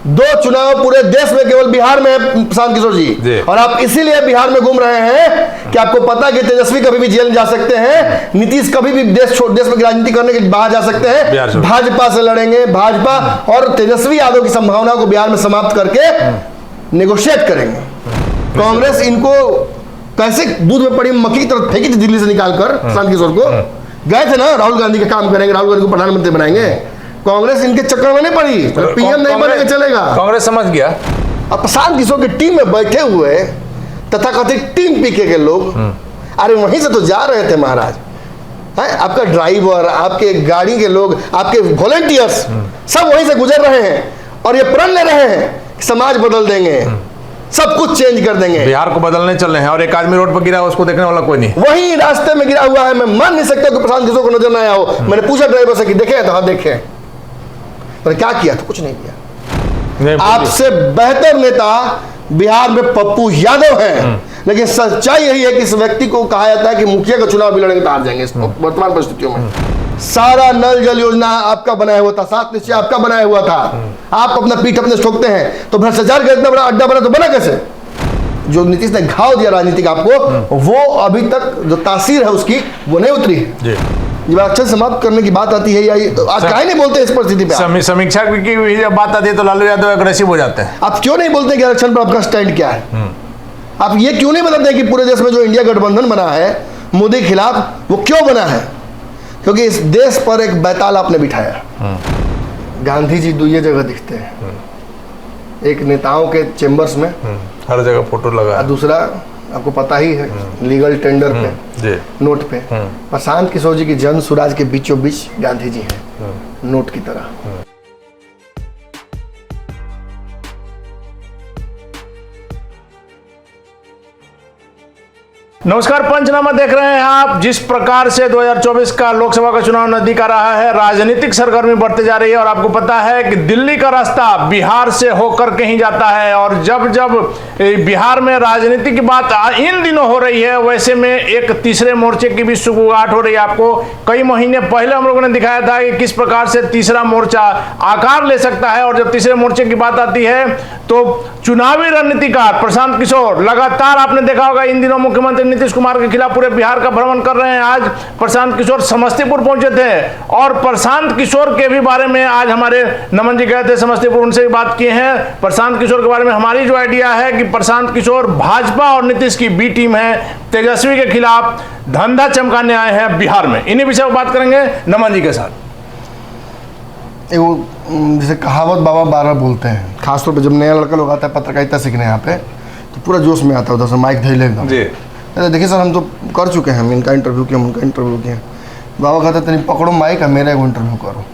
2 चुनाव पूरे देश में केवल बिहार में है प्रशांत किशोर जी, और आप इसीलिए बिहार में घूम रहे हैं कि आपको पता है कि तेजस्वी कभी भी जेल जा सकते हैं, नीतीश कभी भी देश में राजनीति करने के बाहर जा सकते हैं, भाजपा से लड़ेंगे, भाजपा और तेजस्वी यादव की संभावना को बिहार में समाप्त करके नेगोशिएट करेंगे। कांग्रेस इनको कैसे दूध में पड़ी मक्खी की तरफ फेंकी थी दिल्ली से निकालकर प्रशांत किशोर को, गए थे ना राहुल गांधी का काम करेंगे, राहुल गांधी को प्रधानमंत्री बनाएंगे, कांग्रेस इनके चक्कर में नहीं पड़ी, पीएम नहीं बनेगा चलेगा, कांग्रेस समझ गया। अब प्रशांत किशोर की टीम में बैठे हुए तथाकथित टीम पीके के लोग, अरे वहीं से तो जा रहे थे महाराज, आपका ड्राइवर, आपके गाड़ी के लोग, आपके वॉलंटियर्स सब वहीं से गुजर रहे हैं और ये प्रण ले रहे हैं समाज बदल देंगे, सब कुछ चेंज कर देंगे, बिहार को बदलने चल रहे हैं। और एक आदमी रोड पर गिरा है, उसको देखने वाला कोई नहीं, वही रास्ते में गिरा हुआ है। मैं मान नहीं सकता कि प्रशांत किशोर को नजर ना आया हो। मैंने पूछा ड्राइवर से कि देखे तो हाँ देखे, पर क्या किया तो कुछ नहीं किया। आपसे बेहतर नेता बिहार में पप्पू यादव हैं, लेकिन सच्चाई यही है कि इस व्यक्ति को कहा जाता है कि मुखिया का चुनाव भी लड़ेंगे तो हार जाएंगे वर्तमान परिस्थितियों में। सारा नल जल योजना आपका बनाया हुआ था, 7 निश्चय आपका बनाया हुआ था, आप अपना पीठ अपने ठोकते हैं, तो भ्रष्टाचार का इतना बड़ा अड्डा बना तो बना कैसे? जो नीतीश ने घाव दिया राजनीतिक आपको, वो अभी तक जो तासीर है उसकी वो नहीं उतरी है। ये बात अच्छा समाप्त करने की बात आती है या तो आज काहे नहीं बोलते इस परिस्थिति पे? समीक्षा की जब बात आती है तो लालू यादव अग्रेसिव हो जाते हैं। आप क्यों नहीं बोलते कि आरक्षण पर आपका स्टैंड क्या है? आप ये क्यों नहीं बताते कि पूरे देश में जो इंडिया गठबंधन बना है मोदी के खिलाफ, वो क्यों बना है? क्योंकि इस देश पर एक बैताल आपने बिठाया। गांधी जी 2 जगह दिखते हैं, एक नेताओं के चेम्बर्स में हर जगह फोटो लगा, दूसरा आपको पता ही है लीगल टेंडर पे, नोट पे। प्रशांत किशोर जी की जन सुराज के बीचों बीच गांधी जी हैं, नोट की तरह। नमस्कार, पंचनामा देख रहे हैं आप। जिस प्रकार से 2024 का लोकसभा का चुनाव नजदीक आ रहा है, राजनीतिक सरगर्मी बढ़ते जा रही है और आपको पता है कि दिल्ली का रास्ता बिहार से होकर कहीं जाता है। और जब जब बिहार में राजनीति की बात इन दिनों हो रही है, वैसे में एक तीसरे मोर्चे की भी शुरुआत हो रही है। आपको कई महीने पहले हम लोगों ने दिखाया था कि किस प्रकार से तीसरा मोर्चा आकार ले सकता है। और जब तीसरे मोर्चे की बात आती है तो चुनावी रणनीतिकार प्रशांत किशोर लगातार, आपने देखा होगा इन दिनों मुख्यमंत्री नीतीश कुमार के खिलाफ पूरे बिहार का भ्रमण कर रहे हैं। आज प्रशांत किशोर समस्तीपुर पहुंचे थे और प्रशांत किशोर के भी बारे में आज हमारे नमन जी गए थे समस्तीपुर, उनसे भी बात किए हैं। प्रशांत किशोर के बारे में हमारी जो आइडिया है कि प्रशांत किशोर भाजपा और नीतीश की बी टीम है, तेजस्वी के खिलाफ धंधा चमकाने आए हैं बिहार में। इन्हीं विषय पर बात करेंगे नमन जी के साथ। जैसे कहावत बाबा 12 बोलते हैं, खासतौर पे जब नया लड़का लोग आता है पत्रकारिता सीखने यहाँ पे, तो पूरा जोश में आता है, उधर से माइक धैल एकदम। देखिए सर, हम तो कर चुके हैं, हम इनका इंटरव्यू किया, हम उनका इंटरव्यू किया। बाबा कहते हैं तेरी पकड़ो माइक, मेरा एक इंटरव्यू करो।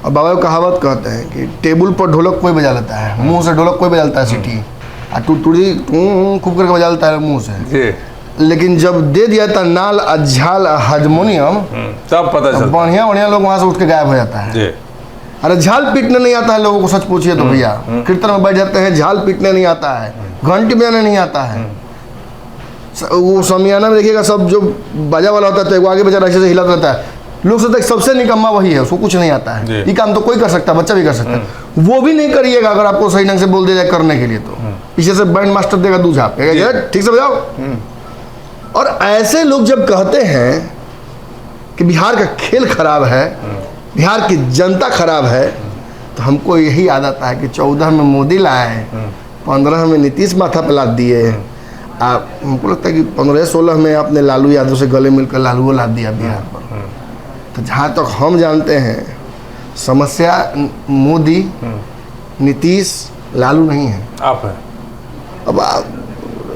और बाबा को कहावत कहते हैं कि टेबल पर ढोलक कोई बजा लेता है, मुंह से ढोलक कोई बजा लेता है सीटी, और टूटी खूब करके बजा लेता है मुंह से, लेकिन जब दे दिया था नाल झाल हारमोनियम तब पता चलता, बढ़िया बढ़िया लोग वहां से उठ के गायब हो जाता है। अरे झाल पीटने नहीं आता है लोगों को, सच पूछिए तो भैया, कीर्तन में बैठ जाते हैं, झाल पीटने नहीं आता है, घंटी बजाने नहीं आता है। वो समियाना में देखिएगा सब जो बाजा वाला होता है तो आगे बेचारा ऐसे हिलाता रहता है, लोग सोचते हैं सबसे निकम्मा वही है, उसको कुछ नहीं आता है। ये काम तो कोई कर सकता है, बच्चा भी कर सकता है, वो भी नहीं करिएगा अगर आपको सही ढंग से बोल दिया जाए करने के लिए। तो पीछे से बैंड मास्टर देगा दूझा, ठीक से बजाओ। और ऐसे लोग जब कहते हैं कि बिहार का खेल खराब है, बिहार की जनता खराब है, तो हमको यही याद आता है कि 14 में मोदी लाए, 15 में नीतीश माथा पे लाद दिए, हमको लगता है कि 15-16 में आपने लालू यादव से गले मिलकर लालू को लाद दिया बिहार पर। तो जहाँ तक हम जानते हैं समस्या मोदी, नीतीश, लालू नहीं है, आप है। अब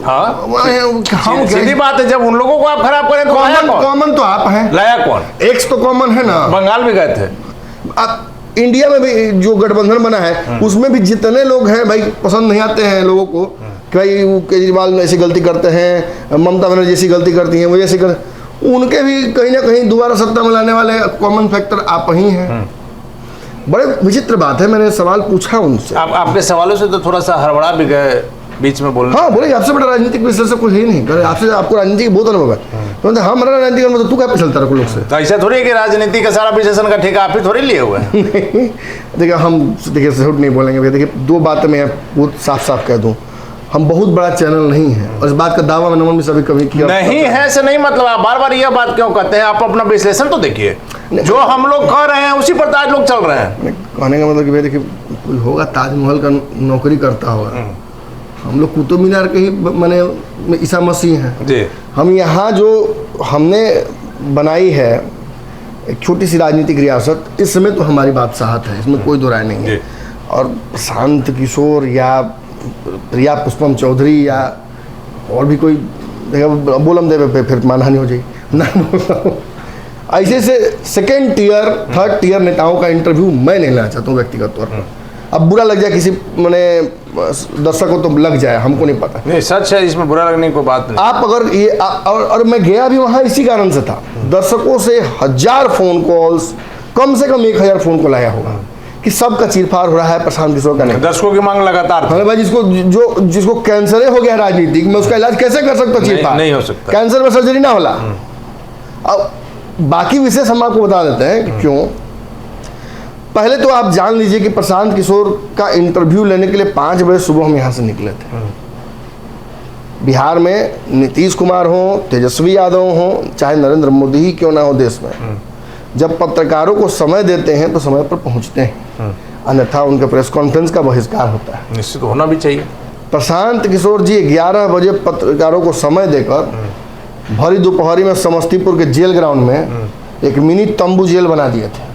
हाँ, सीधी बात है, जब उन लोगों को आप खराब करें तो कॉमन तो आप हैं, लाया कौन? एक्स तो कॉमन है ना, बंगाल भी गए थे। आप इंडिया में भी जो गठबंधन बना है उसमें भी जितने लोग हैं भाई पसंद नहीं आते हैं लोगों को कि भाई केजरीवाल ऐसी गलती करते हैं, ममता बनर्जी जैसी गलती करती हैं, वो जैसी कर, उनके भी कहीं ना कहीं दोबारा सत्ता में लाने वाले कॉमन फैक्टर आप ही हैं। बड़े विचित्र बात है, मैंने सवाल पूछा उनसे, आपके सवालों से तो थोड़ा सा हड़बड़ा भी गए बीच में बोलना। हाँ बोले आपसे बड़ा राजनीतिक विश्लेषक कोई है नहीं, आपसे आपको राजनीति की बहुत अनुभव है। तो हाँ हमारा राजनीतिक अनुभव, तो तू क्या पिछलता रखो लोग से। तो ऐसा थोड़ी है कि राजनीति का सारा विश्लेषण का ठेका आप ही थोड़ी लिए हुए हैं। देखिए हम देखिए झूठ नहीं बोलेंगे भैया। देखिए दो बातें मैं बहुत साफ साफ कह दूं, हम बहुत बड़ा चैनल नहीं है और इस बात का दावा मैंने भी सभी कभी किया नहीं है से नहीं मतलब आप बार बार यह बात क्यों कहते हैं? आप अपना विश्लेषण तो देखिए, जो हम लोग कह रहे हैं उसी पर आज लोग चल रहे हैं। कहने का मतलब कि भाई देखिए कोई होगा ताजमहल का नौकरी करता होगा, हम लोग कुतुब मीनार के ही माने ईसा मसीह हैं जी। हम यहाँ जो हमने बनाई है एक छोटी सी राजनीतिक रियासत, इसमें तो हमारी बात साहत है, इसमें कोई दो राय नहीं है। और प्रशांत किशोर या प्रिया पुष्पम चौधरी या और भी कोई बोलम देवे पे फिर मानहानि हो जाएगी ना। ऐसे से सेकेंड टियर थर्ड टियर नेताओं का इंटरव्यू मैं नहीं लेना चाहता हूँ व्यक्तिगत तौर पर। अब बुरा लग जाए किसी मैंने दर्शकों तो लग जाए, हमको नहीं पता। नहीं सच है, इसमें बुरा लगने की कोई बात नहीं। आप अगर ये और मैं गया भी वहाँ इसी कारण से था, दर्शकों से 1000 फोन कॉल्स, कम से कम 1000 फोन कॉल आया होगा कि सबका चीरफाड़ हो रहा है प्रशांत किशोर का नहीं। दर्शकों की मांग लगातार हाँ भाई जिसको कैंसर हो गया राजनीतिक में उसका इलाज कैसे कर सकता? चीरफाड़ नहीं हो सकता, कैंसर में सर्जरी ना होला। अब बाकी विशेष हम आपको बता देते हैं कि क्यों। पहले तो आप जान लीजिए कि प्रशांत किशोर का इंटरव्यू लेने के लिए 5 बजे सुबह हम यहाँ से निकले थे। बिहार में नीतीश कुमार हो, तेजस्वी यादव हो, चाहे नरेंद्र मोदी ही क्यों ना हो देश में, जब पत्रकारों को समय देते हैं तो समय पर पहुंचते हैं, अन्यथा उनके प्रेस कॉन्फ्रेंस का बहिष्कार होता है। निश्चित होना भी चाहिए। प्रशांत किशोर जी 11 बजे पत्रकारों को समय देकर भरी दोपहरी में समस्तीपुर के जेल ग्राउंड में एक मिनी तंबू जेल बना दिए थे।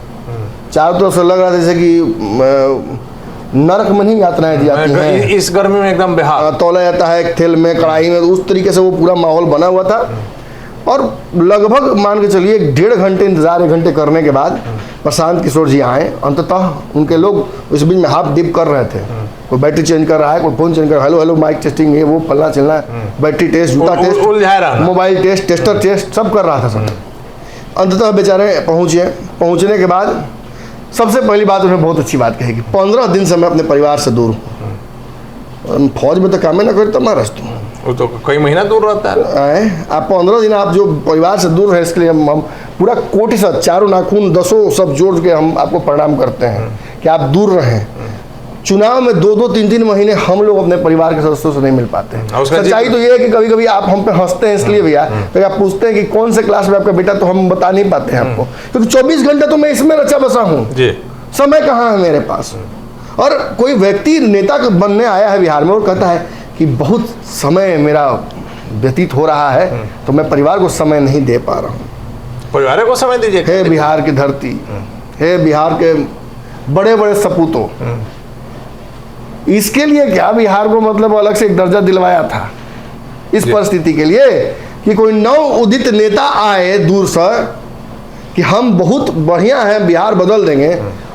चारों तरफ से लग रहा था जैसे कि नरक में नहीं यातनाएं दी जाती हैं, इस गर्मी में एकदम बेहाल तौला जाता है एक तेल में कढ़ाई में, उस तरीके से वो पूरा माहौल बना हुआ था। और लगभग मान के चलिए 1.5 घंटे इंतजार, 1 घंटे करने के बाद प्रशांत किशोर जी आए। अंततः उनके लोग इस बीच में हाफ डिप कर रहे थे, कोई बैटरी चेंज कर रहा है, कोई फोन चेंज कर रहा है, हेलो हेलो माइक टेस्टिंग है, वो फलना चलना, बैटरी टेस्ट, जूता test, mobile test, tester test सब कर रहा था सब। अंततः बेचारे पहुँचने के बाद सबसे पहली बात उन्हें बहुत अच्छी बात कही कि 15 दिन से मैं अपने परिवार से दूर हूँ। फौज में तो काम ना करे तब ना रस्त हूँ, वो तो कई महीना दूर रहता है। आप 15 दिन आप जो परिवार से दूर रहे, इसके लिए हम पूरा कोटि से चारों नाखून 10 सब जोड़ के हम आपको प्रणाम करते हैं कि आप दूर रहें। चुनाव में 2-2, 3-3 महीने हम लोग अपने परिवार के सदस्यों से नहीं मिल पाते हैं। सच्चाई तो ये है कि कभी कभी आप हम पे हंसते हैं इसलिए भैया, तो आप पूछते हैं कि कौन से क्लास में आपका बेटा, तो हम बता नहीं पाते हैं आपको, क्योंकि 24 घंटे तो मैं इसमें रचा बसा हूँ, समय कहाँ है मेरे पास। और कोई व्यक्ति नेता बनने आया है बिहार में और कहता है कि बहुत समय मेरा व्यतीत हो रहा है तो मैं परिवार को समय नहीं दे पा रहा हूँ। परिवार को समय दीजिए। हे बिहार की धरती, हे बिहार के बड़े बड़े सपूतों, इसके लिए क्या बिहार को मतलब अलग से एक दर्जा दिलवाया था इस परिस्थिति के लिए कि कोई नव उदित नेता आए दूर से कि हम बहुत बढ़िया हैं, बिहार बदल देंगे,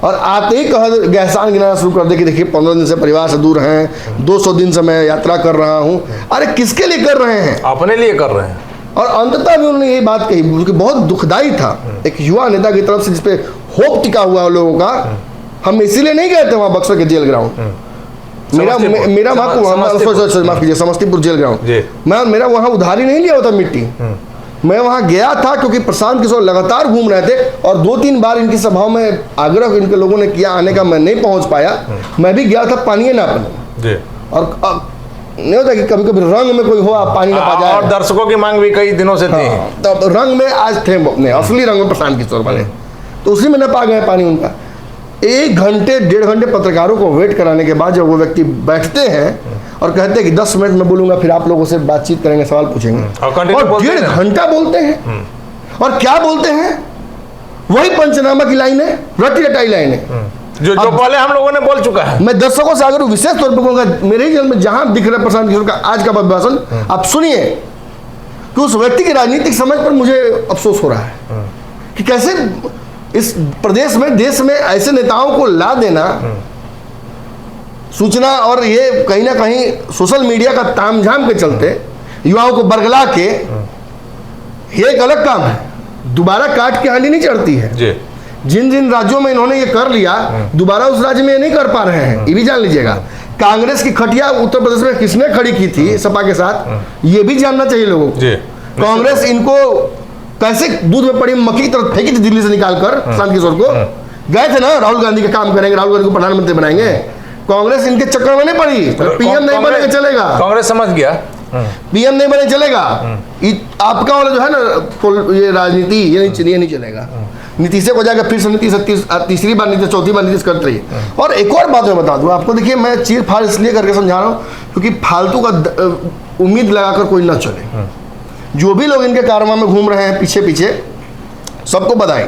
और आते ही एहसान गिनाना शुरू कर दे कि देखिए 15 दिन से परिवार से दूर हैं, 200 दिन से मैं यात्रा कर रहा हूं। अरे किसके लिए कर रहे हैं? अपने लिए कर रहे हैं। और अंततः भी उन्होंने यही बात कही, क्योंकि बहुत दुखदाई था एक युवा नेता की तरफ से जिसपे होप टिका हुआ लोगों का। हम इसीलिए नहीं गए थे वहां बक्सर के जेल ग्राउंड, मेरा माफ कीजिए समस्तीपुर जेल ग्राउंड, मेरा वहां उधारी नहीं लिया होता मिट्टी। मैं वहां गया था क्योंकि प्रशांत किशोर लगातार घूम रहे थे और 2-3 बार इनकी सभाओं में आग्रह इनके लोगों ने किया आने का, मैं नहीं पहुंच पाया। मैं भी गया था पानी ना पीने, और नहीं होता कि कभी कभी रंग में कोई हो आप पानी ना पा जाए, और दर्शकों की मांग भी कई दिनों से थी। तो रंग में आज थे अपने असली रंग में प्रशांत किशोर वाले, तो उसी में न पा गए पानी उनका। 1 घंटे 1.5 घंटे पत्रकारों को वेट कराने के बाद जब वो व्यक्ति बैठते हैं और कहते हैं कि 10 मिनट में बोलूंगा, फिर आप लोगों से बातचीत करेंगे, सवाल पूछेंगे, और 1.5 घंटा बोलते हैं। और क्या बोलते हैं? वही पंचनामा की लाइन है, रटी रटाई लाइन है जो पहले हम लोगों ने बोल चुका है। मैं दर्शकों से अगर विशेष तौर पर कहूंगा, मेरे ही जेल में जहां दिख रहा है प्रशांत किशोर का आज का भाषण, आप सुनिए कि उस व्यक्ति की राजनीतिक समझ पर मुझे अफसोस हो रहा है कि कैसे इस प्रदेश में, देश में ऐसे नेताओं को ला देना, सूचना और ये कहीं ना कहीं सोशल मीडिया का तामझाम के चलते युवाओं को बरगला के, ये एक अलग काम है। दोबारा काट के हांडी नहीं चढ़ती है जी। जिन जिन राज्यों में इन्होंने ये कर लिया, दोबारा उस राज्य में ये नहीं कर पा रहे हैं, ये भी जान लीजिएगा। कांग्रेस की खटिया उत्तर प्रदेश में किसने खड़ी की थी सपा के साथ, ये भी जानना चाहिए लोगों को। कांग्रेस इनको कैसे दूध में पड़ी मक्खी की तरफ फेंकी थी दिल्ली से निकालकर प्रशांत किशोर को। गए थे ना राहुल गांधी का काम करेंगे, राहुल गांधी को प्रधानमंत्री बनाएंगे। कांग्रेस इनके चक्कर में नहीं पड़ी। पीएम नहीं बनेगा चलेगा, कांग्रेस समझ गया पीएम नहीं बने चलेगा। आपका वाला जो है ना ये राजनीति ये नहीं चलेगा। नीतीश को जाकर फिर से नीतीश तीसरी बार नीतीश चौथी बार नीतीश करते रही। और एक और बात मैं बता दूं आपको, देखिए मैं चीर फाड़ इसलिए करके समझा रहा हूँ क्योंकि फालतू का उम्मीद लगाकर कोई ना चले। जो भी लोग इनके कारवां में घूम रहे हैं पीछे पीछे, सबको बधाई।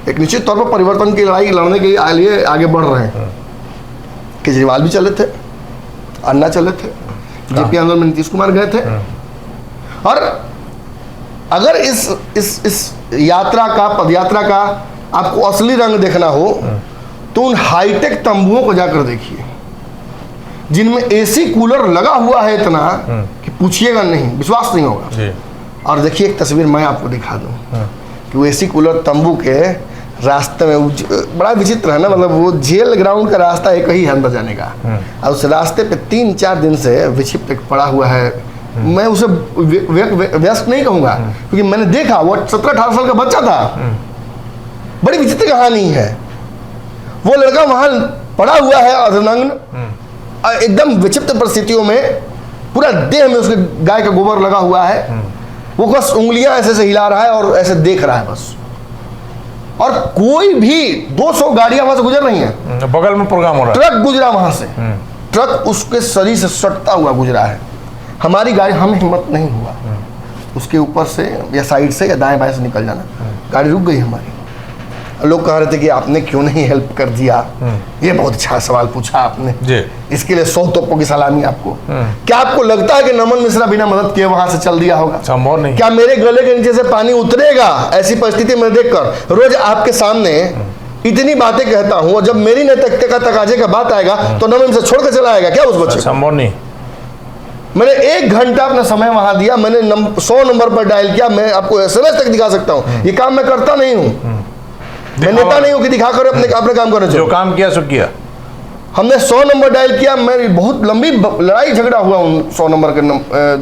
एक निश्चित तौर पर परिवर्तन की लड़ाई लड़ने के लिए आगे बढ़ रहे हैं। केजरीवाल भी चले थे, अन्ना चले थे, जेपी आंदोलन में नीतीश कुमार गए थे। और अगर इस यात्रा का पदयात्रा का आपको असली रंग देखना हो तो उन हाईटेक तंबुओं को जाकर देखिए जिनमें एसी कूलर लगा हुआ है इतना कि पूछिएगा नहीं, विश्वास नहीं होगा। और देखिए एक तस्वीर मैं आपको दिखा दूं कि वो एसी कूलर तंबू के रास्ते में बड़ा विचित्र है ना, मतलब वो जेल ग्राउंड का रास्ता एक ही है अंदर जाने का, और उस रास्ते पे 3-4 दिन से विक्षिप्त पड़ा हुआ है। मैं उसे व्यस्त नहीं कहूंगा क्योंकि मैंने देखा वो 17-18 साल का बच्चा था। बड़ी विचित्र कहानी है। वो लड़का वहां पड़ा हुआ है अर्धनग्न, एकदम विचित्र परिस्थितियों में, पूरा देह में उसके गाय का गोबर लगा हुआ है। वो बस उंगलियां ऐसे से हिला रहा है और ऐसे देख रहा है बस। और कोई भी 200 गाड़ियां वहां से गुजर रही हैं, बगल में प्रोग्राम हो रहा है, ट्रक गुजरा वहां से, ट्रक उसके शरीर से सटता हुआ गुजरा है। हमारी गाड़ी, हमें हिम्मत नहीं हुआ उसके ऊपर से या साइड से या दाएं बाएं से निकल जाना। गाड़ी रुक गई हमारी। लोग कह रहे थे कि आपने क्यों नहीं हेल्प कर दिया। ये बहुत अच्छा सवाल पूछा आपने जी। इसके लिए 100 तोपों की सलामी आपको। क्या आपको लगता है कि नमन मिश्रा बिना मदद किए वहां से चल दिया होगा? संभव नहीं। क्या मेरे गले के नीचे से पानी उतरेगा? ऐसी परिस्थिति में देखकर रोज आपके सामने इतनी बातें कहता हूं और जब मेरी नैतिकता का तकाजे का बात आएगा तो नमन से छोड़कर चला आएगा क्या उस बच्चे? संभव नहीं। मैंने 1 घंटा अपना समय वहां दिया, मैंने 100 नंबर पर डायल किया। मैं आपको SMS तक दिखा सकता हूं। ये काम मैं करता नहीं हूं, मैं नेता नहीं हूं कि दिखाकर अपने काम करने जो काम किया सो किया। हमने 100 नंबर डायल किया। मेरी बहुत लंबी लड़ाई झगड़ा हुआ उन 100 नंबर के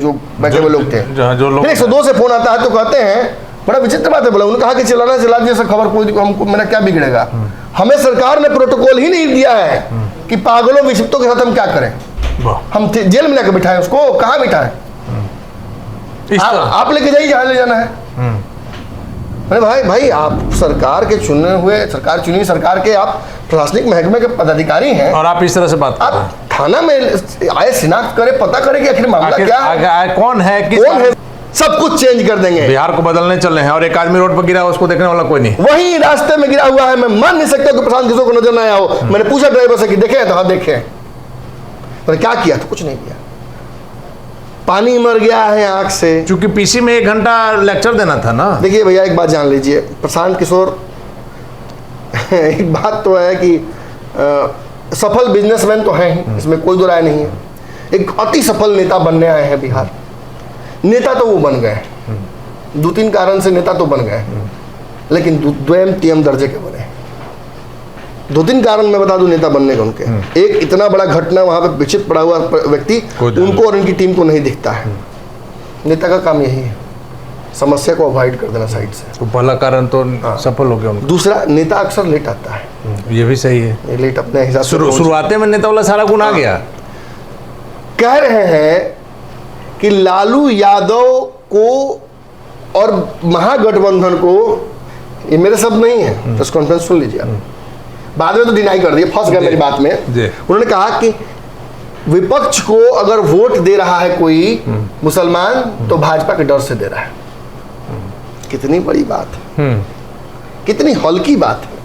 जो बैठे हुए लोग थे। जो लोग 102 से फोन आता है तो कहते हैं, बड़ा विचित्र बात है, बोला उन्होंने कहा कि चलाना चला जैसा खबर कोई हमको, मैंने क्या बिगड़ेगा? हमें सरकार ने प्रोटोकॉल ही नहीं दिया है कि पागलों विक्षिप्तों के साथ हम क्या करें। हम जेल में लेकर बिठाएं उसको, कहाँ बिठाएं? आप लेके जाइए जहां ले जाना है। अरे भाई आप सरकार के चुने हुए, सरकार चुनी सरकार के आप प्रशासनिक महकमे के पदाधिकारी हैं और आप इस तरह से बात आप थाना में आए, शिनाख्त करें, पता करें कि आखिर मामला क्या है, कौन है, कौन है। सब कुछ चेंज कर देंगे। बिहार को बदलने चल रहे हैं और एक आदमी रोड पर गिरा है, उसको देखने वाला कोई नहीं, वही रास्ते में गिरा हुआ है। मैं मान नहीं सकता कि प्रशांत किशोर को नजर न आया हो। मैंने पूछा ड्राइवर से कि देखे? तो हाँ देखे। मैंने क्या किया? तो कुछ नहीं किया। पानी मर गया है आंख से, क्योंकि पीसी में 1 घंटा लेक्चर देना था ना। देखिए भैया एक बात जान लीजिए, प्रशांत किशोर एक बात तो है कि सफल बिजनेसमैन तो है ही, इसमें कोई दो राय नहीं है। एक अति सफल नेता बनने आए हैं बिहार। नेता तो वो बन गए, 2-3 कारण से नेता तो बन गए, लेकिन द्वयम तीयम दर्जे के बने। 2-3 कारण मैं बता दूं नेता बनने के उनके। एक, इतना बड़ा घटना वहां पे विक्षिप्त पड़ा हुआ व्यक्ति उनको और उनकी टीम को नहीं दिखता है। नेता का काम यही है, समस्या को अवॉइड कर देना साइड से। तो पहला कारण तो सफल हो गया। दूसरा, नेता अक्सर लेट आता है। ये भी सही है, ये लेट अपने हिसाब से। शुरुआते में नेता वाला सारा गुण आ गया। कह रहे हैं कि लालू यादव को और महागठबंधन को, ये मेरे शब्द नहीं है, प्रेस कॉन्फ्रेंस सुन लीजिए। बाद में तो डिनाई कर दिया, फंस गए मेरी बात में। उन्होंने कहा कि विपक्ष को अगर वोट दे रहा है कोई मुसलमान तो भाजपा के डर से दे रहा है। कितनी बड़ी बात है, कितनी हल्की बात है।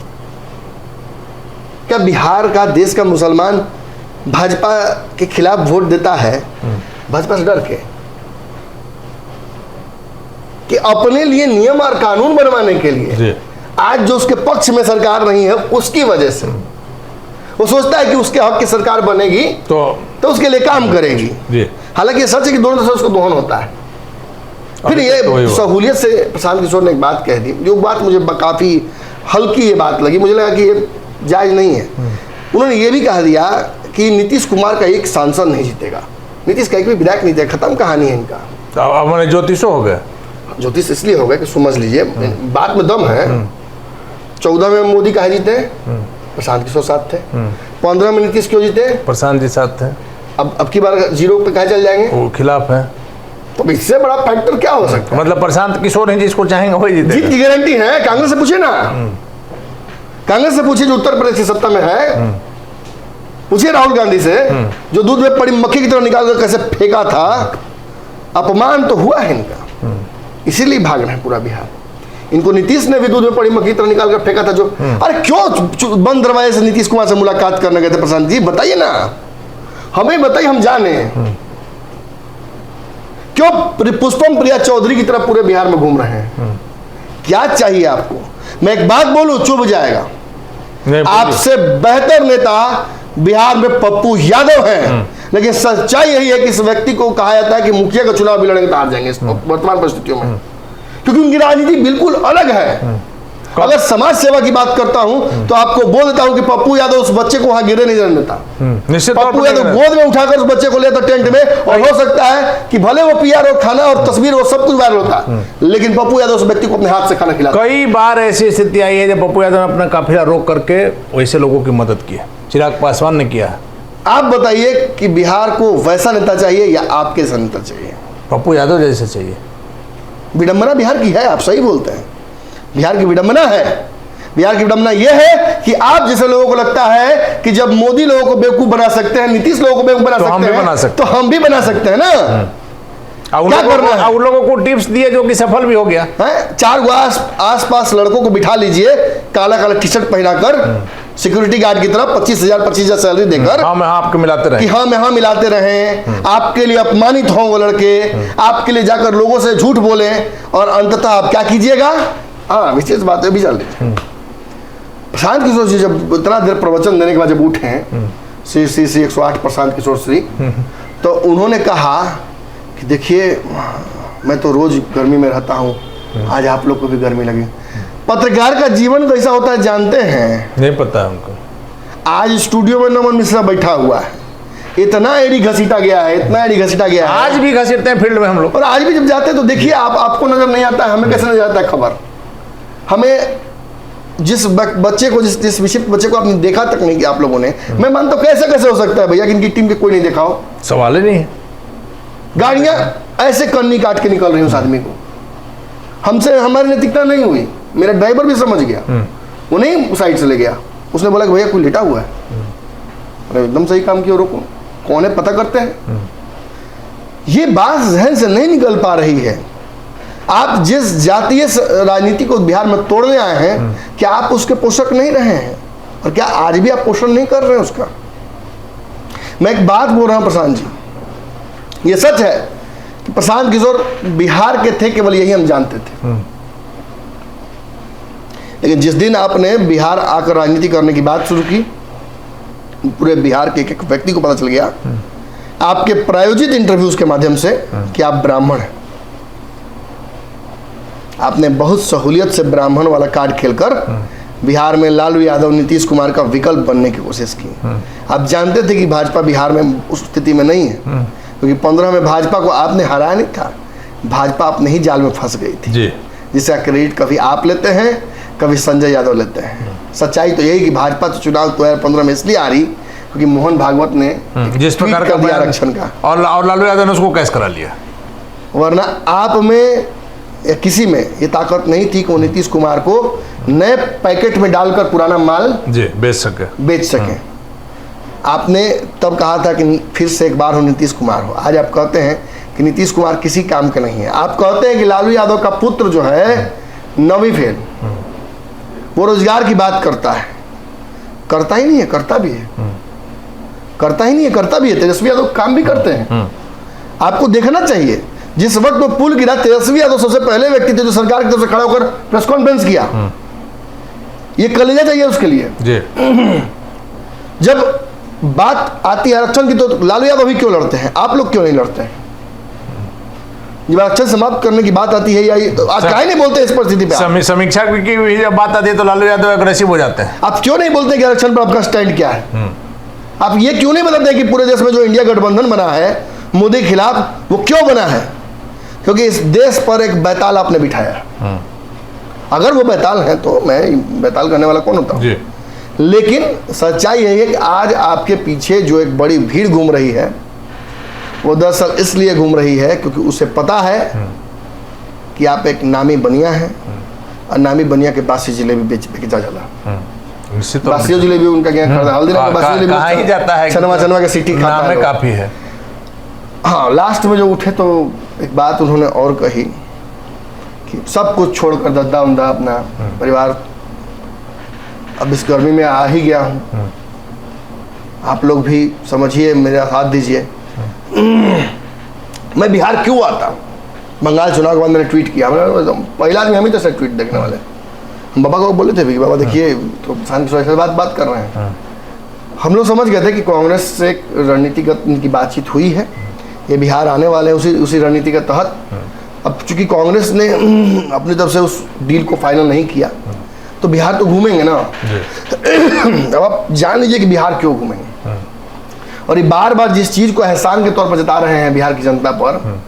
क्या बिहार का, देश का मुसलमान भाजपा के खिलाफ वोट देता है भाजपा से डर के, कि अपने लिए नियम और कानून बनवाने के लिए? आज जो उसके पक्ष में सरकार नहीं है उसकी वजह से वो सोचता है कि उसके हक की सरकार बनेगी तो उसके लिए काम करेगी। हालांकि ये सच है कि दोनों तरफ से उसको दोहन होता है। फिर ये सहूलियत से प्रशांत किशोर ने एक बात कह दी, जो बात मुझे काफी हल्की ये बात लगी, मुझे लगा कि ये जायज नहीं है। उन्होंने ये भी कह दिया कि नीतीश कुमार का एक सांसद नहीं जीतेगा, नीतीश का एक भी विधायक नहीं जीतेगा, खत्म कहानी है इनका। तो अब हमारे ज्योतिषो हो गए। ज्योतिष इसलिए हो गया कि समझ लीजिए बात में दम है। 14 में मोदी कहा जीते, प्रशांत किशोर साथ थे। 15 में नीतीश क्यों जीते, प्रशांत जी साथ थे। अब की बार 0 पे कहा चल जाएंगे, वो खिलाफ है। तो इससे बड़ा फैक्टर क्या हो सकता है? मतलब प्रशांत किशोर ही जिसको चाहेंगे वही जीते। जीत की गारंटी है। कांग्रेस से पूछे ना, कांग्रेस से पूछे जो उत्तर प्रदेश की सत्ता में है, पूछिए राहुल गांधी से जो दूध में पड़ी मक्खी की तरह निकाल कर कैसे फेंका था। अपमान तो हुआ है इनका, इसीलिए भाग रहे हैं पूरा बिहार। इनको नीतीश ने भी दूध में पड़ी मक्खी की तरह निकाल कर फेंका था जो। अरे क्यों बंद दरवाजे से नीतीश कुमार से मुलाकात करने गए थे प्रशांत जी, बताइए ना, हमें बताइए, हम जाने। क्यों पुष्पम प्रिया चौधरी की तरह पूरे बिहार में घूम रहे हैं? क्या चाहिए आपको? मैं एक बात बोलूं, चुप जाएगा। आपसे बेहतर नेता बिहार में पप्पू यादव हैं, लेकिन सच्चाई यही है कि इस व्यक्ति को कहा जाता है कि मुखिया का चुनाव भी लड़ेंगे तो हार जाएंगे वर्तमान परिस्थितियों में, क्योंकि उनकी राजनीति बिल्कुल अलग है। अगर समाज सेवा की बात करता हूं तो आपको बोल देता हूं कि पप्पू यादव उस बच्चे को वहां गिरे नहीं रहने देता। निश्चित पप्पू यादव गोद में उठाकर उस बच्चे को लेता टेंट में, और हो सकता है कि भले वो पीआर और खाना और तस्वीर वो सब कुछ वायरल होता, लेकिन पप्पू यादव उस व्यक्ति को अपने हाथ से खाना खिलाता। कई बार ऐसी स्थिति आई है जब पप्पू यादव ने अपना काफिला रोक करके वैसे लोगों की मदद की है। चिराग पासवान ने किया। आप बताइए कि बिहार को वैसा नेता चाहिए या आपके जैसा नेता चाहिए? पप्पू यादव जैसे चाहिए। विडंबना बिहार की है, आप सही बोलते हैं, बिहार की विडंबना है। बिहार की विडंबना यह है कि आप जैसे लोगों को लगता है कि जब मोदी लोगों को बेवकूफ बना सकते हैं, नीतीश लोगों को बेवकूफ बना सकते हैं, तो हम भी बना सकते हैं ना। क्या करना है? उन लोगों को टिप्स दिए जो कि सफल भी हो गया है। 4 आस-पास लड़कों को बिठा लीजिए, काला काला टी शर्ट पहनाकर सिक्योरिटी गार्ड की तरह 25,000 सैलरी देकर, हाँ मैं आपके मिलाते रहे, कि हाँ मैं हाँ मिलाते रहें, आपके लिए अपमानित हों वो लड़के, आपके लिए जाकर लोगों से झूठ बोले, और अंततः आप क्या कीजिएगा? हाँ, विशेष बात है भी चल रही। प्रशांत किशोर जी जब इतना देर प्रवचन देने के बाद जब उठे हैं, श्री 108 प्रशांत किशोर श्री, तो उन्होंने कहा कि देखिए मैं तो रोज गर्मी में रहता हूँ, आज आप लोग को भी गर्मी लगी। पत्रकार का जीवन कैसा होता है जानते हैं? नहीं पता है उनको। आज स्टूडियो में नमन मिश्रा बैठा हुआ है, इतना एड़ी घसीटा गया है, इतना एड़ी घसीटा गया है, आज भी घसीटते हैं फील्ड में हम लोग, और आज भी जब जाते हैं तो देखिए आपको नजर नहीं आता है, हमें कैसे नजर आता है खबर? हमें जिस बच्चे को जिस विशिष्ट बच्चे को आपने देखा तक नहीं किया आप लोगों ने, मैं मानता हूं कैसे हो सकता है भैया कि इनकी टीम के कोई नहीं देखा हो? सवाल ही नहीं है। गाड़ियां ऐसे कन्नी काट के निकल रही उस आदमी को, हमसे हमारी नैतिकता नहीं हुई। मेरा ड्राइवर भी समझ गया, वो नहीं साइड से ले गया, उसने बोला कि भैया कोई लेटा हुआ है। अरे एकदम सही काम किया, रोको, कौन है पता करते हैं। ये बात जहन से नहीं निकल पा रही है। आप जिस जातीय राजनीति को बिहार में तोड़ने आए हैं, क्या आप उसके पोषक नहीं रहे हैं? और क्या आज भी आप पोषण नहीं कर रहे हैं उसका? मैं एक बात बोल रहा हूं प्रशांत जी, ये सच है कि प्रशांत किशोर बिहार के थे, केवल यही हम जानते थे। लेकिन जिस दिन आपने बिहार आकर राजनीति करने की बात शुरू की, पूरे बिहार के एक व्यक्ति को पता चल गया आपके प्रायोजित इंटरव्यूज के माध्यम से कि आप ब्राह्मण हैं। आपने बहुत सहूलियत से ब्राह्मण वाला कार्ड खेलकर बिहार में लालू यादव नीतीश कुमार का विकल्प बनने की कोशिश की। आप जानते थे कि भाजपा बिहार में उस स्थिति में नहीं है, क्योंकि 15 में भाजपा को आपने हराया नहीं था, भाजपा अपने ही जाल में फंस गई थी जी। जिसका क्रेडिट कभी आप लेते हैं, कभी संजय यादव लेते हैं। सच्चाई तो यही कि भाजपा तो चुनाव 2015 में इसलिए आ रही क्योंकि मोहन भागवत ने जिस प्रकार का दिया आरक्षण का, और लालू यादव ने उसको कैश करा लिया। वरना आप में या किसी में ये ताकत नहीं थी कि वो नीतीश कुमार को नए पैकेट में डालकर पुराना माल जी बेच सके। आपने तब कहा था कि फिर से एक बार हो नीतीश कुमार हो। आज आप कहते हैं कि नीतीश कुमार किसी काम के नहीं है। आप कहते हैं कि लालू यादव का पुत्र जो है नवी फेल, वो रोजगार की बात करता है, करता ही नहीं है, करता भी है, करता ही नहीं है, करता भी है। तेजस्वी यादव काम भी करते हैं। आपको देखना चाहिए, जिस वक्त वो पुल गिरा, तेजस्वी यादव सबसे पहले व्यक्ति थे जो सरकार की तरफ से खड़ा होकर प्रेस कॉन्फ्रेंस किया। ये कलेजा चाहिए उसके लिए जी। जब बात आती है आरक्षण की, तो लालू यादव भी क्यों लड़ते हैं, आप लोग क्यों नहीं लड़ते हैं? जब आरक्षण समाप्त करने की बात आती है या आज काहे नहीं बोलते इस परिस्थिति पे? समीक्षा की जब बात आती है तो लालू यादव अग्रेसिव हो जाते हैं। आप क्यों नहीं बोलते कि आरक्षण पर आपका स्टैंड क्या है? आप ये क्यों नहीं बताते कि पूरे देश में जो इंडिया गठबंधन बना है मोदी के खिलाफ, वो क्यों बना है? क्योंकि इस देश पर एक बैताल आपने बिठाया। अगर वो बैताल है तो मैं बैताल करने वाला कौन होता हूँ? लेकिन सच्चाई यही है कि आज आपके पीछे जो एक बड़ी भीड़ घूम रही है, वो दरअसल इसलिए घूम रही है क्योंकि उसे पता है कि आप एक नामी बनिया हैं, और नामी बनिया के बासी जिलेबी बेचा जाला। बासी जिलेबी उनका क्या खरीदा, हल्दीराम का बासी जिलेबी कहाँ ही जाता है, छनवा के सिटी खाता है, काफी है। हाँ, लास्ट में जो उठे तो एक बात उन्होंने और कही कि सब कुछ छोड़कर दद्दा उमदा अपना परिवार, अब इस गर्मी में आ ही गया हूँ, आप लोग भी समझिए, मेरा साथ दीजिए। मैं बिहार क्यों आता? बंगाल चुनाव के बाद मैंने ट्वीट किया, पहला आदमी हम ही तो सर ट्वीट देखने वाले। हम बाबा को बोले थे कि बाबा देखिए तो शांति से बात कर रहे हैं। हम लोग समझ गए थे कि कांग्रेस से एक रणनीतिगत इनकी बातचीत हुई है, ये बिहार आने वाले हैं उसी रणनीति के तहत। अब चूंकि कांग्रेस ने अपनी तरफ से उस डील को फाइनल नहीं किया तो बिहार तो घूमेंगे ना। अब आप जान लीजिए कि बिहार क्यों घूमेंगे, और ये बार बार जिस चीज को एहसान के तौर पर जता रहे हैं बिहार की जनता पर,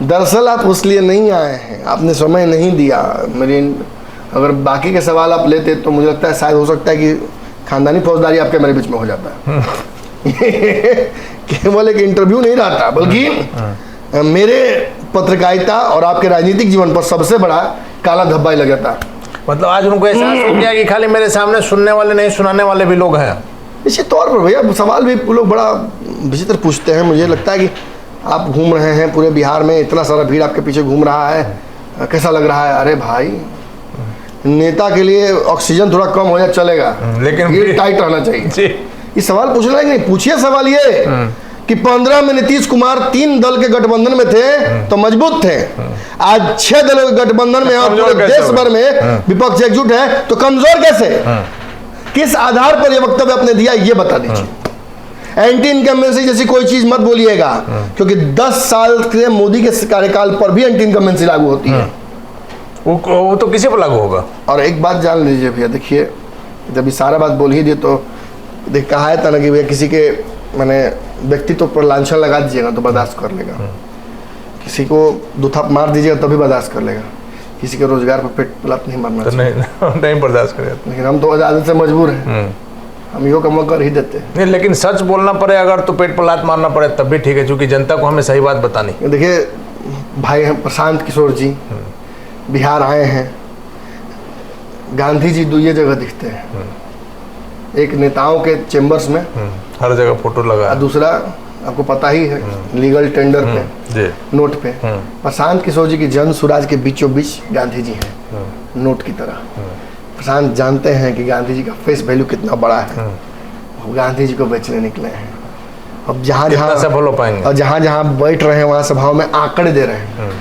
दरअसल आप उस लिए नहीं आए हैं, आपने समय नहीं दिया। मेरी अगर बाकी के सवाल आप लेते तो मुझे लगता है शायद हो सकता है कि खानदानी फौजदारी आपके मेरे बीच में हो जाता है। केवल एक इंटरव्यू नहीं रहता, बल्कि मेरे पत्रकारिता और आपके राजनीतिक जीवन पर सबसे बड़ा काला धब्बा ही लग जाता। मतलब आज उनको एहसास हो गया कि खाली मेरे सामने सुनने वाले नहीं, सुनाने वाले भी लोग हैं। इसी तौर पर भैया सवाल भी लोग बड़ा विचित्र पूछते हैं। मुझे लगता है कि आप घूम रहे हैं पूरे बिहार में, इतना सारा भीड़ आपके पीछे घूम रहा है, कैसा लग रहा है? अरे भाई, नेता के लिए ऑक्सीजन थोड़ा कम हो जाए चलेगा, लेकिन ये टाइट रहना चाहिए। ये सवाल पूछना है कि नहीं? पूछिए सवाल ये कि 15 में नीतीश कुमार 3 दल के गठबंधन में थे तो मजबूत थे, आज 6 दलों के गठबंधन में और पूरे देश भर में विपक्ष एकजुट है तो कमजोर कैसे? किस आधार पर यह वक्तव्य आपने दिया, ये बता दीजिए। एंटी इनकम्बेंसी जैसी कोई चीज मत बोलिएगा, क्योंकि 10 साल के मोदी के कार्यकाल पर भी एंटी इनकम्बेंसी लागू होती है। वो तो किसी पर लागू होगा। और एक बात जान लीजिए भैया, देखिए जब ये सारा बात बोल ही दिए तो कहा है था ना कि भैया किसी के मैंने व्यक्तित्व पर लांछन लगा दीजिएगा तो बर्दाश्त कर लेगा, किसी को दुथाप मार दीजिएगा तभी बर्दाश्त कर लेगा, किसी के रोजगार पर पेट पलात नहीं मारना तो नहीं बर्दाश्त करेगा। लेकिन हम तो आदत से मजबूर हैं, हम यो कम कर ही देते हैं। नहीं, लेकिन सच बोलना पड़े अगर तो पेट पर लात मारना पड़े तब भी ठीक है, क्योंकि जनता को हमें सही बात बतानी। देखिए भाई हैं प्रशांत किशोर जी बिहार आए हैं, गांधी जी 2 जगह दिखते हैं, एक नेताओं के चेम्बर्स में हर जगह फोटो लगा, दूसरा आपको पता ही है लीगल टेंडर पे नोट पे। प्रशांत किशोर जी की जन सुराज के बीचों बीच गांधी जी हैं, नोट की तरह। प्रशांत जानते हैं कि गांधी जी का फेस वैल्यू कितना बड़ा है, गांधी जी को बेचने निकले हैं। अब जहाँ जहाँ सफल हो पाएंगे और जहाँ जहाँ बैठ रहे हैं वहाँ सभाओं में आंकड़े दे रहे हैं।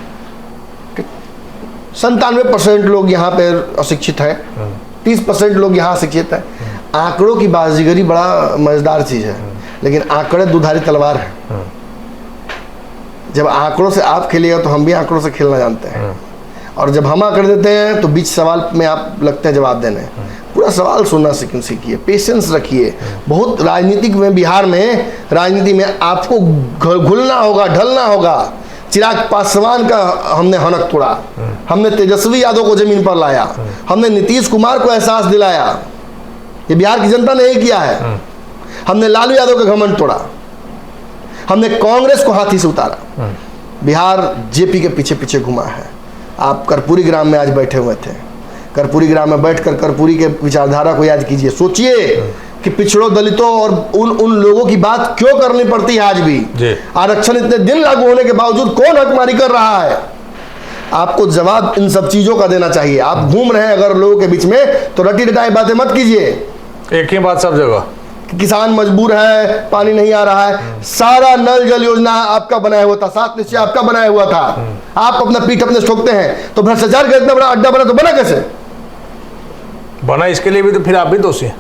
97% लोग यहाँ पे अशिक्षित हैं, 30% लोग यहाँ शिक्षित हैं। आंकड़ों की बाजीगरी बड़ा मजेदार चीज है, लेकिन आंकड़े दुधारी तलवार है। जब आंकड़ों से आप खेलिएगा तो हम भी आंकड़ों से खेलना जानते हैं, और जब हम आंकड़े देते हैं तो बीच सवाल में आप लगते हैं जवाब देने। पूरा सवाल सुनना सीखिए, पेशेंस रखिए। बहुत राजनीतिक में, बिहार में राजनीति में आपको घुलना होगा, ढलना होगा। चिराग पासवान का हमने हनक तोड़ा, हमने तेजस्वी यादव को जमीन पर लाया, हमने नीतीश कुमार को एहसास दिलाया। ये बिहार की जनता ने किया है। हमने लालू यादव का घमंड तोड़ा, हमने कांग्रेस को हाथी से उतारा। बिहार जेपी के पीछे पीछे घुमा है। आप कर्पूरी ग्राम में आज बैठे हुए थे, कर्पूरी ग्राम में बैठकर कर्पूरी के विचारधारा को याद कीजिए। सोचिए कि पिछड़ों, दलितों और उन लोगों की बात क्यों करनी पड़ती है आज भी। आरक्षण इतने दिन लागू होने के बावजूद कौन हकमारी कर रहा है? आपको जवाब इन सब चीजों का देना चाहिए। आप घूम रहे हैं अगर लोगों के बीच में तो रटी रटाई बातें मत कीजिए। एक ही बात सब जगह, किसान मजबूर है, पानी नहीं आ रहा है। सारा नल जल योजना आपका बनाया हुआ था, 7 निश्चय आपका बनाया हुआ था। आप अपना पीठ अपने ठोकते हैं, तो भ्रष्टाचार का इतना बड़ा अड्डा बना तो बना कैसे बना? इसके लिए भी तो फिर आप भी दोषी हैं।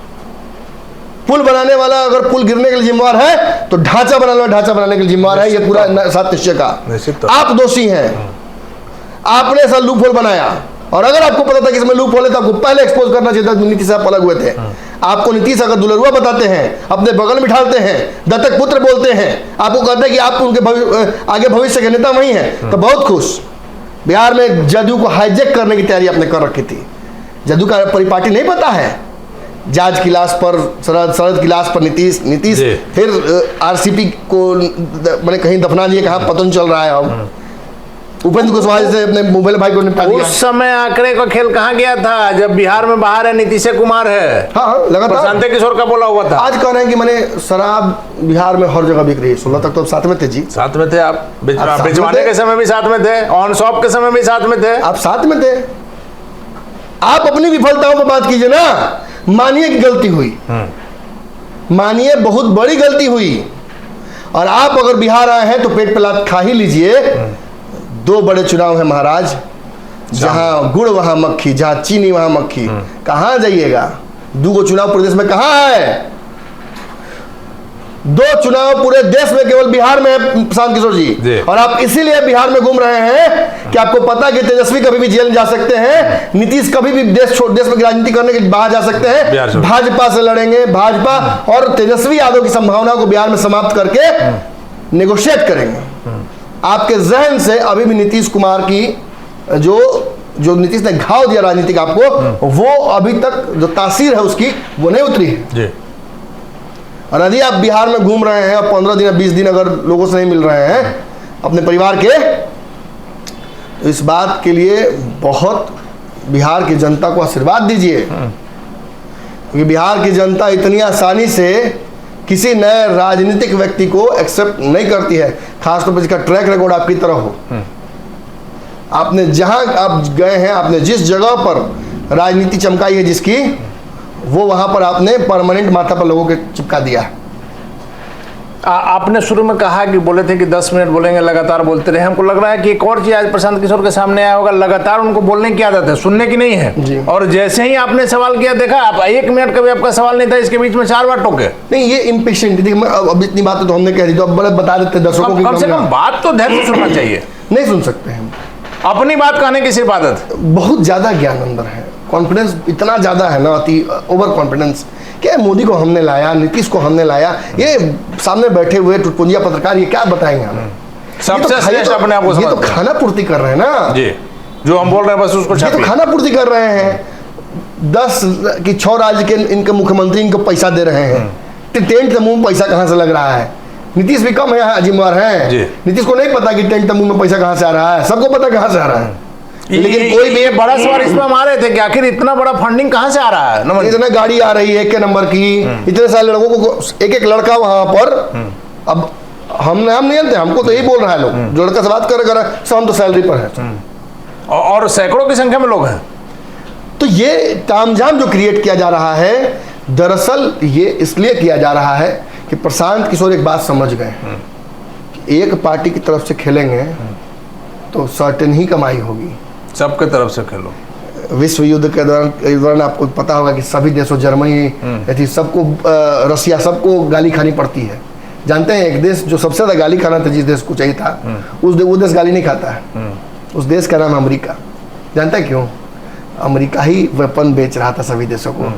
पुल बनाने वाला अगर पुल गिरने के लिए जिम्मेवार है तो ढांचा बनाने के लिए जिम्मेवार है। ये पूरा 7 निश्चय का आप दोषी हैं। आपने ऐसा लूप होल बनाया, और अगर आपको पता था कि इसमें लूप होल है तो आपको पहले एक्सपोज करना चाहिए था। नीतीश साहब अलग हुए थे। आपको नीतीश अगर दुलरुआ बताते हैं, अपने बगल में बिठाते हैं, दत्तक पुत्र बोलते हैं, आपको कहते हैं कि आप उनके आगे भविष्य के नेता वही हैं, तो बहुत खुश। बिहार में जदयू को हाईजैक करने की तैयारी आपने कर रखी थी। जदयू का परिपाटी नहीं पता है। जाज की लाश पर शरद की लाश पर नीतीश, फिर आरसीपी को मैंने कहीं दफना दिए, कहा पता नहीं चल रहा है। अब उपेंद्र कुशवाहा से अपने मोबाइल भाई को निपटा दिया। उस समय आंकड़े का खेल कहाँ गया था जब बिहार में बाहर है नीतीश कुमार है। हाँ लगातार प्रशांत किशोर का बोला हुआ था। आज कह रहे हैं कि मैंने शराब बिहार में हर जगह बिक रही है। 16 तक तो साथ में थे जी, साथ में थे आप, भिजवाने के समय भी साथ में थे, ऑन शॉप के समय भी साथ में थे, आप साथ में थे। आप अपनी विफलताओं पर बात कीजिए ना। मानिए कि गलती हुई, मानिए बहुत बड़ी गलती हुई, और आप अगर बिहार आए हैं तो पेट पे लात खा ही लीजिए। 2 बड़े चुनाव है महाराज, जहां गुड़ वहां मक्खी, जहां चीनी वहां मक्खी। कहां जाइएगा? 2 चुनाव प्रदेश में कहां है? 2 चुनाव पूरे देश में केवल बिहार में है प्रशांत किशोर जी। और आप इसीलिए बिहार में घूम रहे हैं कि आपको पता कि तेजस्वी कभी भी जेल जा सकते हैं, नीतीश कभी भी देश में राजनीति करने के बाहर जा सकते हैं। भाजपा से लड़ेंगे, भाजपा और तेजस्वी यादव की संभावना को बिहार में समाप्त करके नेगोशिएट करेंगे। आपके जहन से अभी भी नीतीश कुमार की जो नीतीश ने घाव दिया राजनीतिक आपको, वो अभी तक जो तासीर है उसकी वो नहीं उतरी है। और यदि आप बिहार में घूम रहे हैं और 15 दिन या 20 दिन अगर लोगों से नहीं मिल रहे हैं अपने परिवार के, तो इस बात के लिए बहुत बिहार की जनता को आशीर्वाद दीजिए, क्योंकि बिहार की जनता इतनी आसानी से किसी नए राजनीतिक व्यक्ति को एक्सेप्ट नहीं करती है, खासतौर पर जिसका ट्रैक रिकॉर्ड आपकी तरह हो। आपने जहां आप गए हैं, आपने जिस जगह पर राजनीति चमकाई है जिसकी, वो वहां पर आपने परमानेंट माथा पर लोगों के चिपका दिया। आपने शुरू में कहा कि बोले थे कि 10 मिनट बोलेंगे, लगातार बोलते रहे। हमको लग रहा है कि एक और चीज आज प्रशांत किशोर के सामने आया होगा, लगातार उनको बोलने की आदत है, सुनने की नहीं है। और जैसे ही आपने सवाल किया, देखा आप 1 मिनट का भी आपका सवाल नहीं था, इसके बीच में 4 बार टोके। नहीं, ये इम्पेशेंट, अब इतनी बात तो हमने कह दी, तो अब बता देते दर्शकों को। कम से कम बात तो धैर्य से सुनना चाहिए। नहीं सुन सकते हैं, अपनी बात कहने की सिर्फ आदत। बहुत ज्यादा ज्ञान अंदर है, कॉन्फिडेंस इतना ज्यादा है ना, अति ओवर कॉन्फिडेंस। क्या मोदी को हमने लाया, नीतीश को हमने लाया, ये सामने बैठे हुए टुटपुंजिया पत्रकार ये क्या बताएंगे हमें? सबसे श्रेष्ठ अपने आप को ये तो खाना पूर्ति कर रहे हैं ना जी, जो हम बोल रहे हैं बस उसको ये तो खाना पूर्ति कर रहे हैं। 10 की 6 राज्य के इनके मुख्यमंत्री इनको पैसा दे रहे हैं। टेंट तंबू में पैसा कहाँ से लग रहा है? नीतीश भी कम है जिम्मेवार है। नीतीश को नहीं पता कि टेंट तंबू में पैसा कहाँ से आ रहा है, सबको पता कहाँ से आ रहा है। लेकिन कोई भी बड़ा सवाल इसमें हमारे थे कि आखिर इतना बड़ा फंडिंग कहाँ से आ रहा है? इतना गाड़ी आ रही है 1 के नंबर की, इतने सारे लड़कों को, एक लड़का वहां पर। अब हम नहीं जानते, हमको तो यही बोल रहा है लोग, जो लड़का से बात कर हम तो सैलरी पर है, और सैकड़ों की संख्या में लोग हैं। तो ये तामझाम जो क्रिएट किया जा रहा है, दरअसल ये इसलिए किया जा रहा है कि प्रशांत किशोर एक बात समझ गए कि एक पार्टी की तरफ से खेलेंगे तो सर्टेन ही कमाई होगी। सबके तरफ से खेलो। विश्व युद्ध के दौरान आपको पता होगा कि सभी देशों, जर्मनी, सबको, रसिया, सबको गाली खानी पड़ती है। जानते हैं एक देश जो सबसे ज्यादा गाली खाना था, जिस देश को चाहिए था, वो देश गाली नहीं खाता है। उस देश का नाम अमेरिका। जानते हैं क्यों? अमेरिका ही वेपन बेच रहा था सभी देशों को।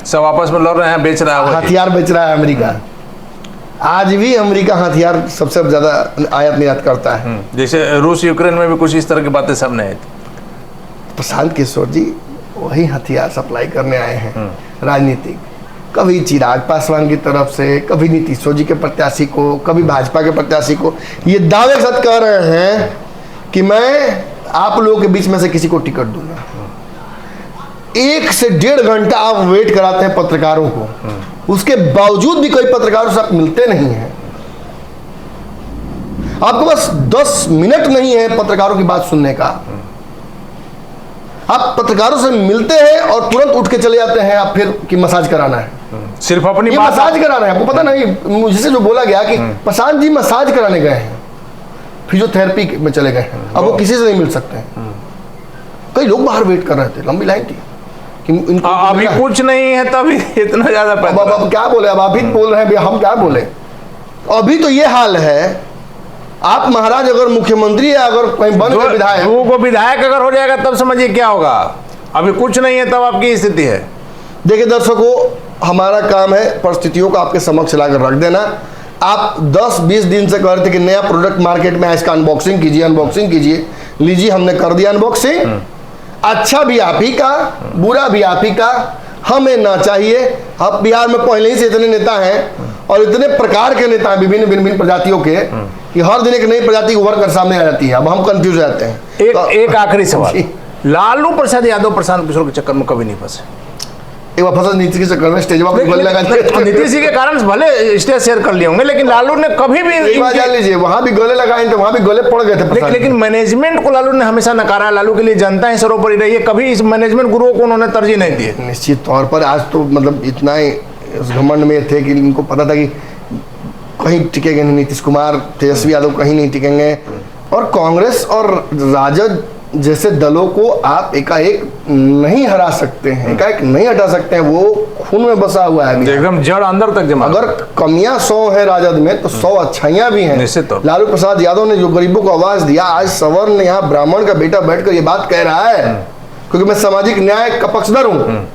सब आपस में लड़ रहे हैं, बेच रहा है, हथियार बेच रहा है अमेरिका। आज भी अमेरिका हथियार सबसे ज्यादा आयात निर्यात करता है। जैसे रूस यूक्रेन में भी कुछ इस तरह की बातें सामने आई थी। प्रशांत किशोर जी वही हथियार सप्लाई करने आए हैं राजनीतिक। कभी चिराग पासवान की तरफ से, कभी नीतीश जी के प्रत्याशी को, कभी भाजपा के प्रत्याशी को ये दावे के साथ कह रहे हैं कि मैं आप लोगों के बीच में से किसी को टिकट दूंगा। 1 से 1.5 घंटा आप वेट कराते हैं पत्रकारों को, उसके बावजूद भी कोई पत्रकारों से आप मिलते नहीं हैं। आपको बस 10 मिनट नहीं है पत्रकारों की बात सुनने का। आप पत्रकारों से मिलते हैं और तुरंत उठ के चले जाते हैं, आप फिर कि मसाज कराना है, सिर्फ अपनी ये मसाज कराना है। आपको पता नहीं, मुझसे जो बोला गया कि प्रशांत जी मसाज कराने गए हैं, फिजियोथेरेपी में चले गए हैं, अब वो किसी से नहीं मिल सकते हैं। कई लोग बाहर वेट कर रहे थे, लंबी लाइन थी कि अभी कुछ नहीं है तभी इतना ज्यादा। अब क्या बोले? अब आप ही बोल रहे हैं, हम क्या बोले? अभी तो ये हाल है, आप महाराज अगर मुख्यमंत्री या अगर कहीं बन गए विधायक, वो विधायक अगर हो जाएगा तब समझिए क्या होगा। अभी कुछ नहीं है तब आपकी स्थिति है। देखिए दर्शकों, हमारा काम है परिस्थितियों को आपके समक्ष लाकर रख देना। आप 10-20 दिन से कह रहे थे कि नया प्रोडक्ट मार्केट में है, इसका अनबॉक्सिंग कीजिए, लीजिए हमने कर दिया अनबॉक्सिंग। अच्छा भी आप ही का, बुरा भी आप ही का, हमें ना चाहिए। अब बिहार में पहले ही से इतने नेता हैं और इतने प्रकार के नेता हैं विभिन्न प्रजातियों के कि हर दिन एक नई प्रजाति उभर कर सामने आ जाती है। अब हम कंफ्यूज रहते हैं। एक आखिरी सवाल, लालू प्रसाद यादव प्रशांत किशोर के चक्कर में कभी नहीं फंसे? एक बार फसल नीति के चक्कर में स्टेज पर नीतीश जी के कारण भले स्टेज शेयर कर लिए होंगे, लेकिन लालू ने कभी भी जान लीजिए वहां भी गले लगाए थे, वहां भी गले पड़ गए थे। लेकिन मैनेजमेंट को लालू ने हमेशा नकारा। लालू के लिए जनता ही सर्वोपरि रही है, कभी इस मैनेजमेंट गुरुओं को उन्होंने तरजीह नहीं दी। निश्चित तौर पर आज तो मतलब इतना ही घमंड में थे कि इनको पता था कि कहीं टिकेंगे नहीं नीतीश कुमार, तेजस्वी यादव कहीं नहीं टिकेंगे। और कांग्रेस और राजद जैसे दलों को आप एकाएक नहीं हरा सकते हैं, एकाएक नहीं हटा सकते हैं। वो खून में बसा हुआ है, एकदम जड़ अंदर तक जमा। अगर कमियां 100 है राजद में तो 100 अच्छाइयां भी हैं। निश्चित तौर। लालू प्रसाद यादव ने जो गरीबों को आवाज दिया, आज सवर्ण यहाँ ब्राह्मण का बेटा बैठकर ये बात कह रहा है, क्योंकि मैं सामाजिक न्याय का पक्षधर हूँ।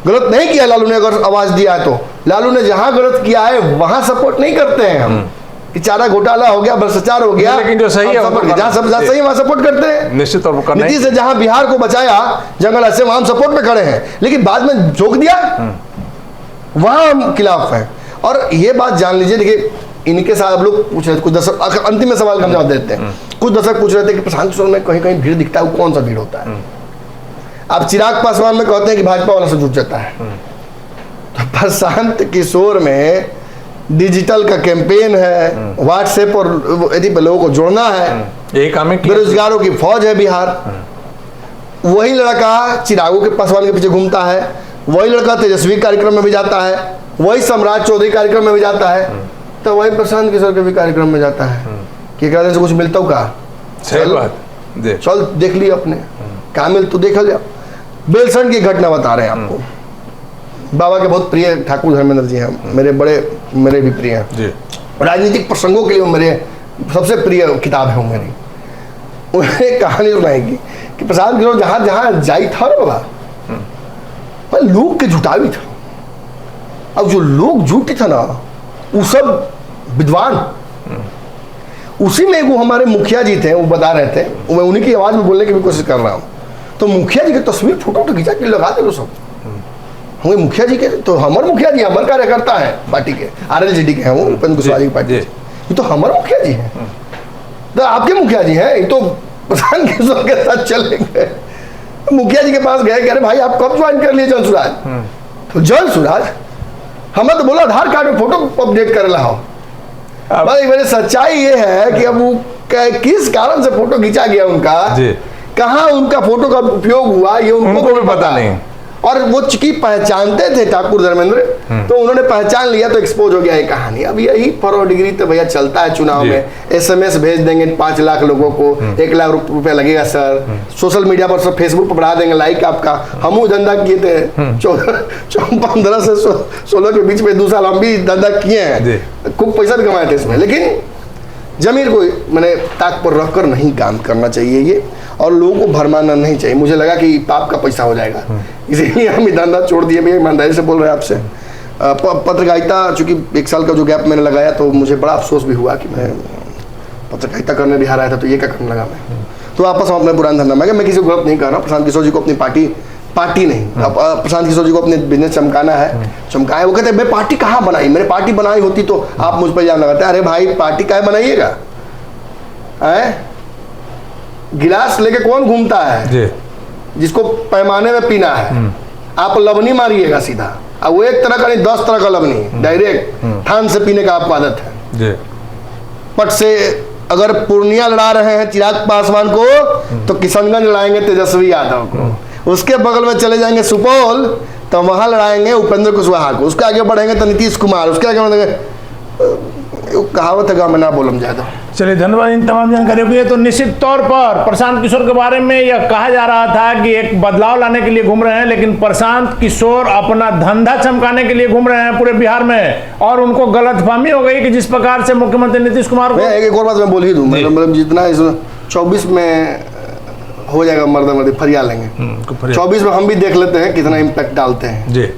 गलत नहीं किया लालू ने, अगर आवाज दिया है तो लालू ने जहां गलत किया है वहां सपोर्ट नहीं करते हैं हम। चारा घोटाला हो गया, भ्रष्टाचार हो गया, लेकिन जो सही है जहाँ सब सही वहां सपोर्ट करते हैं। निश्चित तौर पर नीतीश से जहां बिहार को बचाया जंगल से, वहां हम सपोर्ट में खड़े हैं, लेकिन बाद में झोंक दिया वहां हम खिलाफ हैं। और ये बात जान लीजिए, देखिए इनके साथ अब लोग पूछ रहे थे, कुछ दर्शक अंतिम में सवाल का जवाब देते हैं। कुछ दर्शक पूछ रहे थे कि प्रशांत किशोर में कहीं कहीं भीड़ दिखता है, वो कौन सा भीड़ होता है? आप चिराग पासवान में कहते हैं कि भाजपा वाला से जुट जाता है, तो प्रशांत किशोर में डिजिटल का कैंपेन है, व्हाट्सएप और यदि लोगों को जोड़ना है, बेरोजगारों की फौज है बिहार। वही लड़का चिरागों के पासवान के पीछे घूमता है, वही लड़का तेजस्वी कार्यक्रम में भी जाता है, वही सम्राट चौधरी कार्यक्रम में भी जाता है, तो वही प्रशांत किशोर के भी कार्यक्रम में जाता है कि कहने से कुछ मिलता हो का? चल देख लिया अपने क्या मिल तो देखा जा। बेलसंड की घटना बता रहे हैं आपको। बाबा के बहुत प्रिय ठाकुर धर्मेंद्र जी हैं, मेरे भी प्रिय हैं। राजनीतिक प्रसंगों के लिए मेरे सबसे प्रिय किताब है मेरी। उन्होंने कहानी सुनाएगी कि प्रशांत किशोर जहां जहां जाई था ना बाबा, लोग के जुटावी था। अब जो लोग जुटे था ना वो सब विद्वान। उसी में वो हमारे मुखिया जी थे, वो बता रहे थे, मैं उन्हीं की आवाज में बोलने की भी कोशिश कर रहा हूँ। तो मुखिया जी की तस्वीर फोटो तो खिंचा के लगा दे सब। हमें मुखिया जी के तो हमारे मुखिया जी हमारे कार्यकर्ता है पार्टी के, RLJD के हैं, वो उपेंद्र कुशवाहा की पार्टी। ये तो हमारे मुखिया जी हैं, तो आपके मुखिया जी हैं, ये तो प्रशांत किशोर के साथ चलेंगे। मुखिया जी के पास गए, कह रहे भाई आप कब ज्वाइन कर लिए जल सुराज? तो जल सुराज हमें तो बोला आधार कार्ड में फोटो अपडेट कर रहा हो। भाई मेरी सच्चाई ये है कि अब वो किस कारण से फोटो खींचा गया उनका, कहाँ उनका फोटो का उपयोग हुआ, ये उनको भी पता नहीं। और वो चूंकि पहचानते थे ठाकुर धर्मेंद्र, तो उन्होंने पहचान लिया तो एक्सपोज हो गया ये कहानी। अब यही फॉरवर्डिग्री तो भैया चलता है चुनाव में। SMS भेज देंगे 5 लाख लोगों को, 1 लाख रुपया लगेगा सर। सोशल मीडिया पर सब, फेसबुक पर बढ़ा देंगे लाइक आपका। हम धंधा किए थे 15 से 16 के बीच में 2 साल हम भी धंधा किए हैं, खूब पैसा भी कमाए थे इसमें। लेकिन जमीर को मैंने ताक पर रखकर नहीं काम करना चाहिए ये, और लोगों को भरमाना नहीं चाहिए। मुझे लगा कि पाप का पैसा हो जाएगा, इसीलिए हम धंधा छोड़ दिए। मैं ईमानदारी से बोल रहे हैं आपसे। पत्रकारिता चूंकि 1 साल का जो गैप मैंने लगाया, तो मुझे बड़ा अफसोस भी हुआ कि मैं पत्रकारिता करने बिहार आया था, तो ये क्या करने लगा मैं। तो वापस हम अपने पुराने धंधा में, मैं किसी को गलत नहीं कर रहा। प्रशांत किशोर जी को अपनी पार्टी नहीं, अब प्रशांत किशोर जी को अपने बिजनेस चमकाना है, चमकाए। वो कहते हैं मैं पार्टी कहाँ बनाई, मैंने पार्टी बनाई होती तो आप मुझ पर इल्जाम लगाते। अरे भाई पार्टी काहे बनाइएगा? गिलास लेके कौन घूमता है? जिसको पैमाने में पीना है। आप लबनी मारिएगा सीधा, अब वो एक तरह का नहीं 10 तरह का लबनी डायरेक्ट थान से पीने का आपको आदत है। पट से अगर पूर्णिया लड़ा रहे हैं चिराग पासवान को, तो किशनगंज लड़ाएंगे तेजस्वी यादव को। उसके बगल में चले जाएंगे सुपौल, तो वहां लड़ाएंगे उपेंद्र कुशवाहा को। उसके आगे बढ़ेंगे तो नीतीश कुमार, उसके आगे बढ़ेंगे, कहावत है मैं ना बोलम ज्यादा। चलिए धन्यवाद इन तमाम जानकारियों के लिए। तो निश्चित तौर पर प्रशांत किशोर के बारे में यह कहा जा रहा था कि एक बदलाव लाने के लिए घूम रहे हैं, लेकिन प्रशांत किशोर अपना धंधा चमकाने के लिए घूम रहे हैं पूरे बिहार में, और उनको गलतफहमी हो गई कि जिस प्रकार से मुख्यमंत्री नीतीश कुमार को एक और बात मैं बोल ही दूं, मतलब जितना इस 24 में हो जाएगा मर्द फरिया लेंगे, 24 में हम भी देख लेते हैं कितना इम्पैक्ट डालते हैं जी।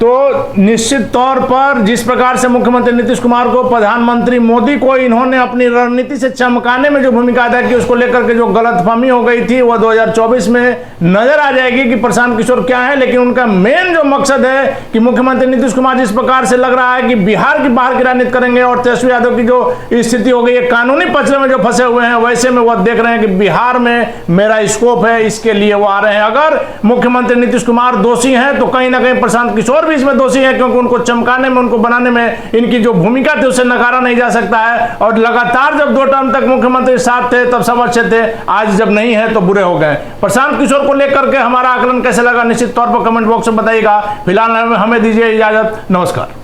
तो निश्चित तौर पर जिस प्रकार से मुख्यमंत्री नीतीश कुमार को प्रधानमंत्री मोदी को इन्होंने अपनी रणनीति से चमकाने में जो भूमिका अदा की, उसको लेकर के जो गलतफहमी हो गई थी वो 2024 में नजर आ जाएगी कि प्रशांत किशोर क्या है। लेकिन उनका मेन जो मकसद है कि मुख्यमंत्री नीतीश कुमार जिस प्रकार से लग रहा है कि बिहार की बाहर की राजनीति करेंगे और तेजस्वी यादव की जो स्थिति हो गई है, कानूनी पचड़े में जो फंसे हुए हैं, वैसे में वो देख रहे हैं कि बिहार में मेरा स्कोप है, इसके लिए वो आ रहे हैं। अगर मुख्यमंत्री नीतीश कुमार दोषी हैं तो कहीं ना कहीं प्रशांत किशोर भी इसमें दोषी है, क्योंकि उनको चमकाने में, उनको बनाने में इनकी जो भूमिका थी उसे नकारा नहीं जा सकता है। और लगातार जब 2 टर्म तक मुख्यमंत्री साथ थे तब सब अच्छे थे, आज जब नहीं है तो बुरे हो गए। प्रशांत किशोर को लेकर के हमारा आकलन कैसे लगा निश्चित तौर पर कमेंट बॉक्स में बताइएगा। फिलहाल हमें दीजिए इजाजत, नमस्कार।